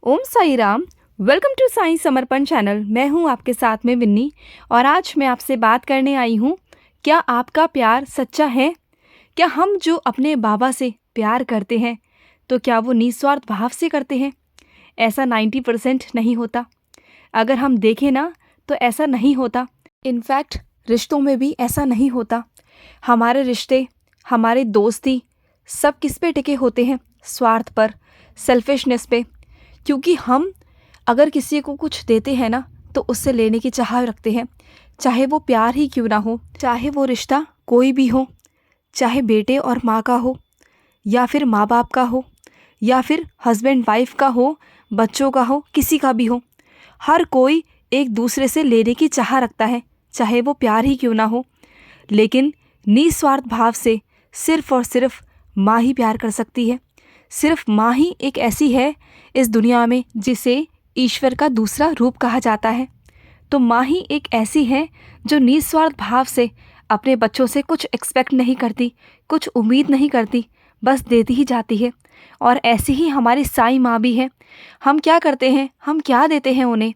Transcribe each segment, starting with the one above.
Om Sai Ram. Welcome to Sai Samarpan channel. मैं हूं आपके साथ में विन्नी और आज मैं आपसे बात करने आई हूं, क्या आपका प्यार सच्चा है? क्या हम जो अपने बाबा से प्यार करते हैं तो क्या वो निस्वार्थ भाव से करते हैं? ऐसा 90% नहीं होता। अगर हम देखें ना तो ऐसा नहीं होता। इनफैक्ट रिश्तों में भी ऐसा नहीं होता। हमारे रिश्ते, हमारी दोस्ती सब किस पे टिके होते हैं? स्वार्थ पर, सेल्फिशनेस पे। क्योंकि हम अगर किसी को कुछ देते हैं ना तो उससे लेने की चाह रखते हैं, चाहे वो प्यार ही क्यों ना हो, चाहे वो रिश्ता कोई भी हो, चाहे बेटे और माँ का हो, या फिर माँ बाप का हो, या फिर हस्बैंड वाइफ का हो, बच्चों का हो, किसी का भी हो। हर कोई एक दूसरे से लेने की चाह रखता है, चाहे वो प्यार ही क्यों ना हो। लेकिन निस्वार्थ भाव से सिर्फ और सिर्फ माँ ही प्यार कर सकती है। सिर्फ माँ ही एक ऐसी है इस दुनिया में जिसे ईश्वर का दूसरा रूप कहा जाता है। तो माँ ही एक ऐसी है जो निस्वार्थ भाव से अपने बच्चों से कुछ एक्सपेक्ट नहीं करती, कुछ उम्मीद नहीं करती, बस देती ही जाती है। और ऐसी ही हमारी साईं माँ भी है। हम क्या करते हैं, हम क्या देते हैं उन्हें?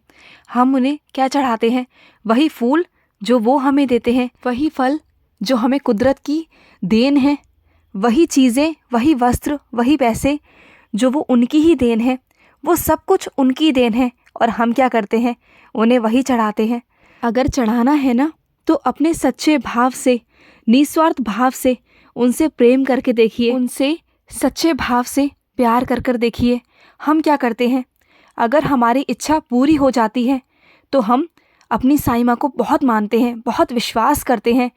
हम उन्हें क्या चढ़ाते हैं? वही फूल जो वो हमें देते हैं, वही फल जो हमें कुदरत की देन है, वही चीज़ें, वही वस्त्र, वही पैसे जो वो उनकी ही देन है। वो सब कुछ उनकी देन है और हम क्या करते हैं? उन्हें वही चढ़ाते हैं। अगर चढ़ाना है ना तो अपने सच्चे भाव से, निस्वार्थ भाव से उनसे प्रेम करके देखिए, उनसे सच्चे भाव से प्यार कर कर देखिए। हम क्या करते हैं? अगर हमारी इच्छा पूरी हो जाती है तो हम अपनी साईं माँ को बहुत मानते हैं, बहुत विश्वास करते हैं।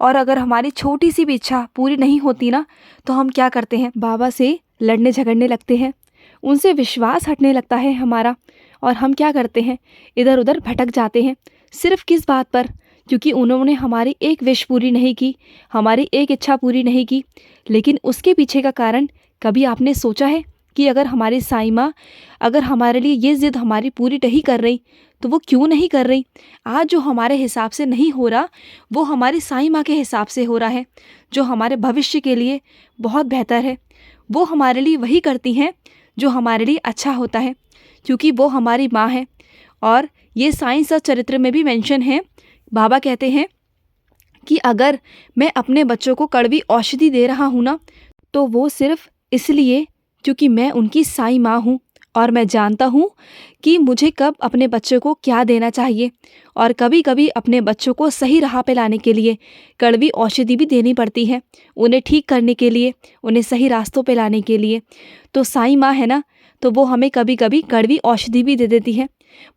और अगर हमारी छोटी सी भी इच्छा पूरी नहीं होती ना तो हम क्या करते हैं? बाबा से लड़ने झगड़ने लगते हैं, उनसे विश्वास हटने लगता है हमारा। और हम क्या करते हैं? इधर उधर भटक जाते हैं। सिर्फ किस बात पर? क्योंकि उन्होंने हमारी एक विश पूरी नहीं की, हमारी एक इच्छा पूरी नहीं की। लेकिन उसके पीछे का कारण कभी आपने सोचा है कि अगर हमारी साईं माँ अगर हमारे लिए ये ज़िद हमारी पूरी नहीं कर रही तो वो क्यों नहीं कर रही? आज जो हमारे हिसाब से नहीं हो रहा वो हमारी साईं माँ के हिसाब से हो रहा है, जो हमारे भविष्य के लिए बहुत बेहतर है। वो हमारे लिए वही करती हैं जो हमारे लिए अच्छा होता है, क्योंकि वो हमारी माँ है। और ये साईं सच्चरित्र में भी मेंशन है। बाबा कहते हैं कि अगर मैं अपने बच्चों को कड़वी औषधि दे रहा हूँ ना तो वो सिर्फ इसलिए क्योंकि मैं उनकी साईं माँ हूँ और मैं जानता हूँ कि मुझे कब अपने बच्चों को क्या देना चाहिए। और कभी कभी अपने बच्चों को सही राह पे लाने के लिए कड़वी औषधि भी देनी पड़ती है, उन्हें ठीक करने के लिए, उन्हें सही रास्तों पे लाने के लिए। तो साईं माँ है ना, तो वो हमें कभी कभी कड़वी औषधि भी दे देती है।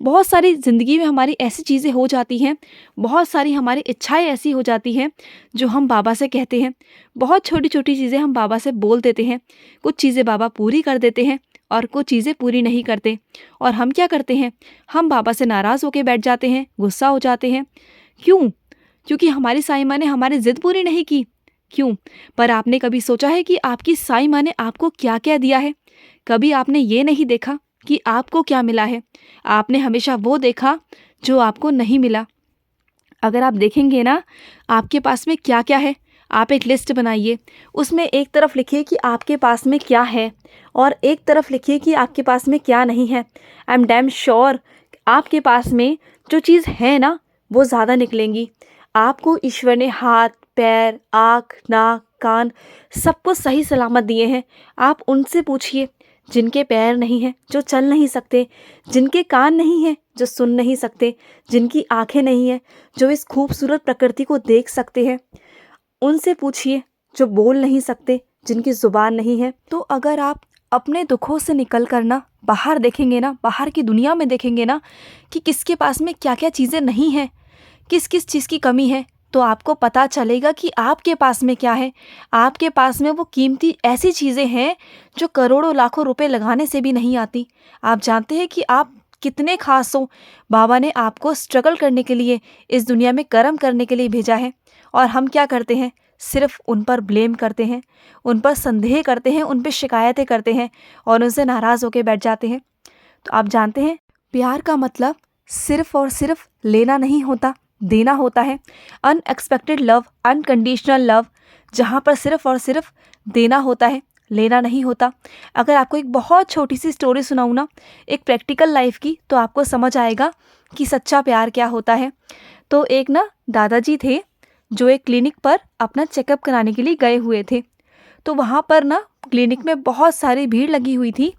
बहुत सारी ज़िंदगी में हमारी ऐसी चीज़ें हो जाती हैं, बहुत सारी हमारी इच्छाएं ऐसी हो जाती हैं जो हम बाबा से कहते हैं। बहुत छोटी छोटी चीज़ें हम बाबा से बोल देते हैं। कुछ चीज़ें बाबा पूरी कर देते हैं और कुछ चीज़ें पूरी नहीं करते। और हम क्या करते हैं? हम बाबा से नाराज़ होकर बैठ जाते हैं, गुस्सा हो जाते हैं। क्यों? क्योंकि हमारी साईं माँ ने हमारी ज़िद पूरी नहीं की। क्यों? पर आपने कभी सोचा है कि आपकी साईं माँ ने आपको क्या क्या दिया है? कभी आपने ये नहीं देखा कि आपको क्या मिला है? आपने हमेशा वो देखा जो आपको नहीं मिला। अगर आप देखेंगे ना आपके पास में क्या क्या है, आप एक लिस्ट बनाइए। उसमें एक तरफ लिखिए कि आपके पास में क्या है और एक तरफ लिखिए कि आपके पास में क्या नहीं है। आई एम डैम श्योर आपके पास में जो चीज़ है ना वो ज़्यादा निकलेंगी। आपको ईश्वर ने हाथ, पैर, आँख, नाक, कान सब कुछ सही सलामत दिए हैं। आप उनसे पूछिए जिनके पैर नहीं हैं, जो चल नहीं सकते, जिनके कान नहीं हैं, जो सुन नहीं सकते, जिनकी आंखें नहीं हैं, जो इस खूबसूरत प्रकृति को देख सकते हैं। उनसे पूछिए जो बोल नहीं सकते, जिनकी ज़ुबान नहीं है। तो अगर आप अपने दुखों से निकल कर ना बाहर देखेंगे ना, बाहर की दुनिया में देखेंगे ना कि किसके पास में क्या क्या चीज़ें नहीं हैं, किस किस चीज़ की कमी है, तो आपको पता चलेगा कि आपके पास में क्या है। आपके पास में वो कीमती ऐसी चीज़ें हैं जो करोड़ों लाखों रुपए लगाने से भी नहीं आती। आप जानते हैं कि आप कितने खास हो? बाबा ने आपको स्ट्रगल करने के लिए, इस दुनिया में कर्म करने के लिए भेजा है। और हम क्या करते हैं? सिर्फ उन पर ब्लेम करते हैं, उन पर संदेह करते हैं, उन पर शिकायतें करते हैं और उनसे नाराज़ होकर बैठ जाते हैं। तो आप जानते हैं प्यार का मतलब सिर्फ और सिर्फ लेना नहीं होता, देना होता है। अनएक्सपेक्टेड लव, अनकंडीशनल लव, जहाँ पर सिर्फ और सिर्फ देना होता है, लेना नहीं होता। अगर आपको एक बहुत छोटी सी स्टोरी सुनाऊँ ना, एक प्रैक्टिकल लाइफ की, तो आपको समझ आएगा कि सच्चा प्यार क्या होता है। तो एक ना दादाजी थे जो एक क्लिनिक पर अपना चेकअप कराने के लिए गए हुए थे। तो वहाँ पर ना क्लिनिक में बहुत सारी भीड़ लगी हुई थी।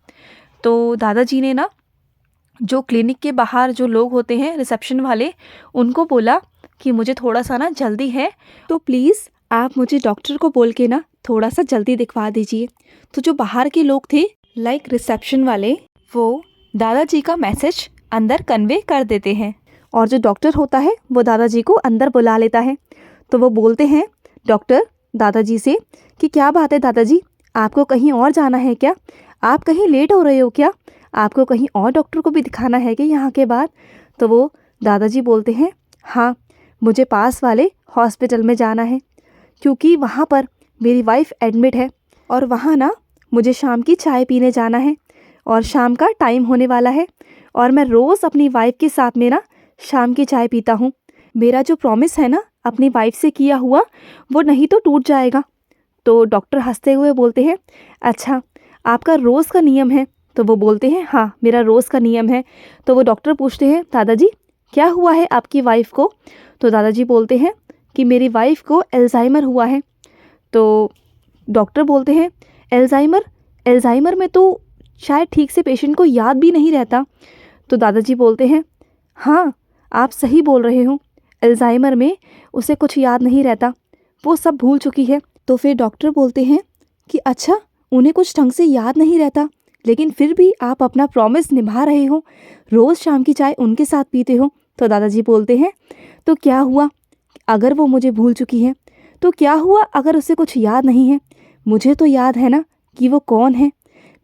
तो दादाजी ने ना जो क्लिनिक के बाहर जो लोग होते हैं रिसेप्शन वाले, उनको बोला कि मुझे थोड़ा सा ना जल्दी है, तो प्लीज़ आप मुझे डॉक्टर को बोल के ना थोड़ा सा जल्दी दिखवा दीजिए। तो जो बाहर के लोग थे लाइक रिसेप्शन वाले, वो दादाजी का मैसेज अंदर कन्वे कर देते हैं और जो डॉक्टर होता है वो दादाजी को अंदर बुला लेता है। तो वो बोलते हैं डॉक्टर दादाजी से कि क्या बात है दादाजी, आपको कहीं और जाना है क्या? आप कहीं लेट हो रहे हो क्या? आपको कहीं और डॉक्टर को भी दिखाना है क्या यहाँ के बाद? तो वो दादाजी बोलते हैं हाँ, मुझे पास वाले हॉस्पिटल में जाना है क्योंकि वहाँ पर मेरी वाइफ एडमिट है और वहाँ ना मुझे शाम की चाय पीने जाना है और शाम का टाइम होने वाला है और मैं रोज़ अपनी वाइफ के साथ में ना शाम की चाय पीता हूँ। मेरा जो प्रॉमिस है ना अपनी वाइफ से किया हुआ, वो नहीं तो टूट जाएगा। तो डॉक्टर हंसते हुए बोलते हैं अच्छा, आपका रोज़ का नियम है? तो वो बोलते हैं हाँ, मेरा रोज़ का नियम है। तो वो डॉक्टर पूछते हैं दादाजी क्या हुआ है आपकी वाइफ को? तो दादाजी बोलते हैं कि मेरी वाइफ को एल्जाइमर हुआ है। तो डॉक्टर बोलते हैं एल्जाइमर में तो शायद ठीक से पेशेंट को याद भी नहीं रहता। तो दादाजी बोलते हैं हाँ, आप सही बोल रहे हो, एल्जाइमर में उसे कुछ याद नहीं रहता, वो सब भूल चुकी है। तो फिर डॉक्टर बोलते हैं कि अच्छा, उन्हें कुछ ढंग से याद नहीं रहता, लेकिन फिर भी आप अपना प्रॉमिस निभा रहे हो, रोज़ शाम की चाय उनके साथ पीते हो। तो दादाजी बोलते हैं तो क्या हुआ अगर वो मुझे भूल चुकी है? तो क्या हुआ अगर उसे कुछ याद नहीं है? मुझे तो याद है ना कि वो कौन है,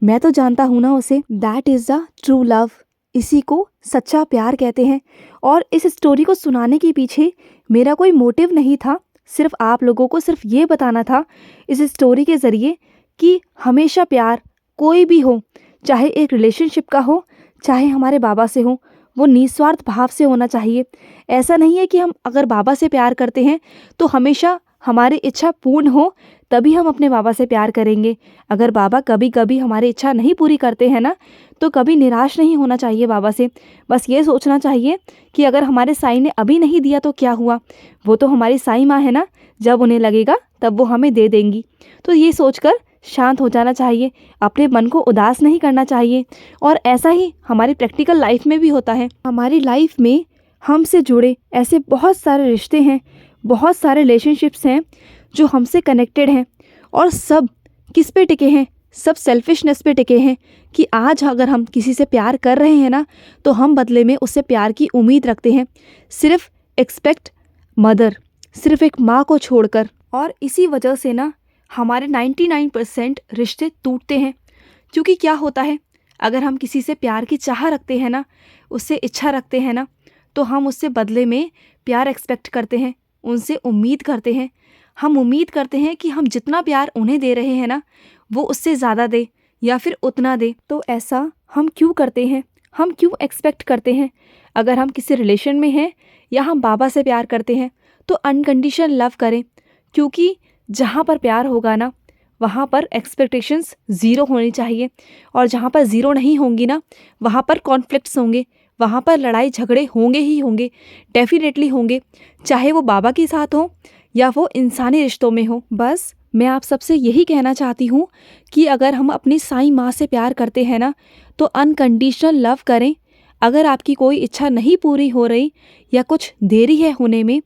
मैं तो जानता हूँ ना उसे। That is the true love, इसी को सच्चा प्यार कहते हैं। और इस स्टोरी को सुनाने के पीछे मेरा कोई मोटिव नहीं था, सिर्फ आप लोगों को सिर्फ ये बताना था इस स्टोरी के ज़रिए कि हमेशा प्यार कोई भी हो, चाहे एक रिलेशनशिप का हो, चाहे हमारे बाबा से हो, वो निस्वार्थ भाव से होना चाहिए। ऐसा नहीं है कि हम अगर बाबा से प्यार करते हैं तो हमेशा हमारी इच्छा पूर्ण हो तभी हम अपने बाबा से प्यार करेंगे। अगर बाबा कभी कभी हमारी इच्छा नहीं पूरी करते हैं ना, तो कभी निराश नहीं होना चाहिए बाबा से। बस ये सोचना चाहिए कि अगर हमारे साईं ने अभी नहीं दिया तो क्या हुआ, वो तो हमारी साईं माँ है ना, जब उन्हें लगेगा तब वो हमें दे देंगी। तो ये सोचकर शांत हो जाना चाहिए, अपने मन को उदास नहीं करना चाहिए। और ऐसा ही हमारी प्रैक्टिकल लाइफ में भी होता है। हमारी लाइफ में हमसे जुड़े ऐसे बहुत सारे रिश्ते हैं, बहुत सारे रिलेशनशिप्स हैं जो हमसे कनेक्टेड हैं और सब किस पे टिके हैं? सब सेल्फिशनेस पे टिके हैं कि आज अगर हम किसी से प्यार कर रहे हैं ना, तो हम बदले में उससे प्यार की उम्मीद रखते हैं, सिर्फ एक्सपेक्ट मदर, सिर्फ एक माँ को छोड़कर। और इसी वजह से ना हमारे 99% रिश्ते टूटते हैं। क्योंकि क्या होता है, अगर हम किसी से प्यार की चाह रखते हैं ना, उससे इच्छा रखते हैं ना, तो हम उससे बदले में प्यार एक्सपेक्ट करते हैं, उनसे उम्मीद करते हैं। हम उम्मीद करते हैं कि हम जितना प्यार उन्हें दे रहे हैं ना, वो उससे ज़्यादा दे या फिर उतना दे। तो ऐसा हम क्यों करते हैं? हम क्यों एक्सपेक्ट करते हैं? अगर हम किसी रिलेशन में हैं या हम बाबा से प्यार करते हैं तो अनकंडीशनल लव करें, क्योंकि जहाँ पर प्यार होगा ना, वहाँ पर एक्सपेक्टेशंस ज़ीरो होनी चाहिए। और जहाँ पर ज़ीरो नहीं होंगी ना, वहाँ पर कॉन्फ्लिक्ट्स होंगे, वहाँ पर लड़ाई झगड़े होंगे ही होंगे, डेफिनेटली होंगे, चाहे वो बाबा के साथ हो या वो इंसानी रिश्तों में हो। बस मैं आप सबसे यही कहना चाहती हूँ कि अगर हम अपनी साईं माँ से प्यार करते हैं ना, तो अनकंडीशनल लव करें। अगर आपकी कोई इच्छा नहीं पूरी हो रही या कुछ देरी है होने में,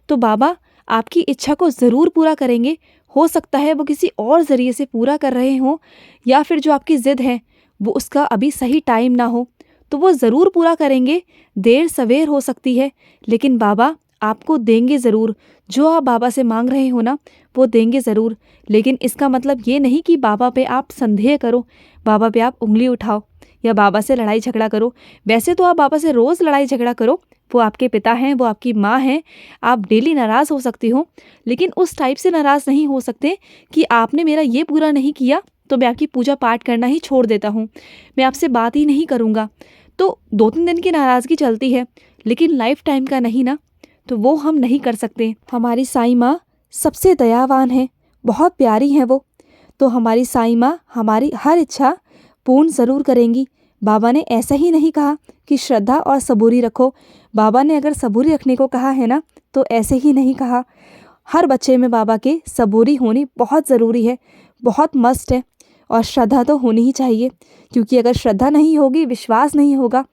तो बाबा आपकी इच्छा को ज़रूर पूरा करेंगे। हो सकता है वो किसी और ज़रिए से पूरा कर रहे हों, या फिर जो आपकी ज़िद है वो उसका अभी सही टाइम ना हो, तो वो ज़रूर पूरा करेंगे। देर सवेर हो सकती है, लेकिन बाबा आपको देंगे ज़रूर। जो आप बाबा से मांग रहे हो ना, वो देंगे ज़रूर। लेकिन इसका मतलब ये नहीं कि बाबा पे आप संदेह करो, बाबा पे आप उंगली उठाओ या बाबा से लड़ाई झगड़ा करो। वैसे तो आप बाबा से रोज़ लड़ाई झगड़ा करो, वो आपके पिता हैं, वो आपकी माँ हैं, आप डेली नाराज़ हो सकती हो, लेकिन उस टाइप से नाराज़ नहीं हो सकते कि आपने मेरा ये पूरा नहीं किया तो मैं आपकी पूजा पाठ करना ही छोड़ देता हूँ, मैं आपसे बात ही नहीं करूँगा। तो 2-3 दिन की नाराज़गी चलती है, लेकिन लाइफ टाइम का नहीं ना, तो वो हम नहीं कर सकते। हमारी साईं माँ सबसे दयावान है, बहुत प्यारी हैं वो। तो हमारी साईं माँ हमारी हर इच्छा पूर्ण ज़रूर करेंगी। बाबा ने ऐसा ही नहीं कहा कि श्रद्धा और सबूरी रखो। बाबा ने अगर सबूरी रखने को कहा है ना, तो ऐसे ही नहीं कहा। हर बच्चे में बाबा के सबूरी होनी बहुत ज़रूरी है, बहुत मस्ट है। और श्रद्धा तो होनी ही चाहिए, क्योंकि अगर श्रद्धा नहीं होगी, विश्वास नहीं होगा,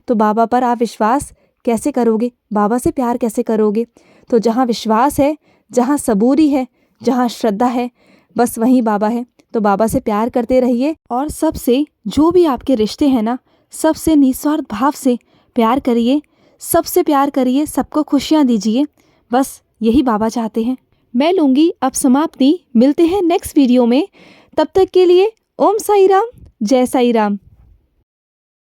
तो बाबा पर आप विश्वास कैसे करोगे, बाबा से प्यार कैसे करोगे। तो जहाँ विश्वास है, जहाँ सबूरी है, जहाँ श्रद्धा है, बस वहीं बाबा है। तो बाबा से प्यार करते रहिए और सबसे, जो भी आपके रिश्ते हैं ना, सबसे निस्वार्थ भाव से प्यार करिए, सबसे प्यार करिए, सबको खुशियाँ दीजिए। बस यही बाबा चाहते हैं। मैं लूँगी अब समाप्ति। मिलते हैं नेक्स्ट वीडियो में। तब तक के लिए ओम साई राम, जय साई राम।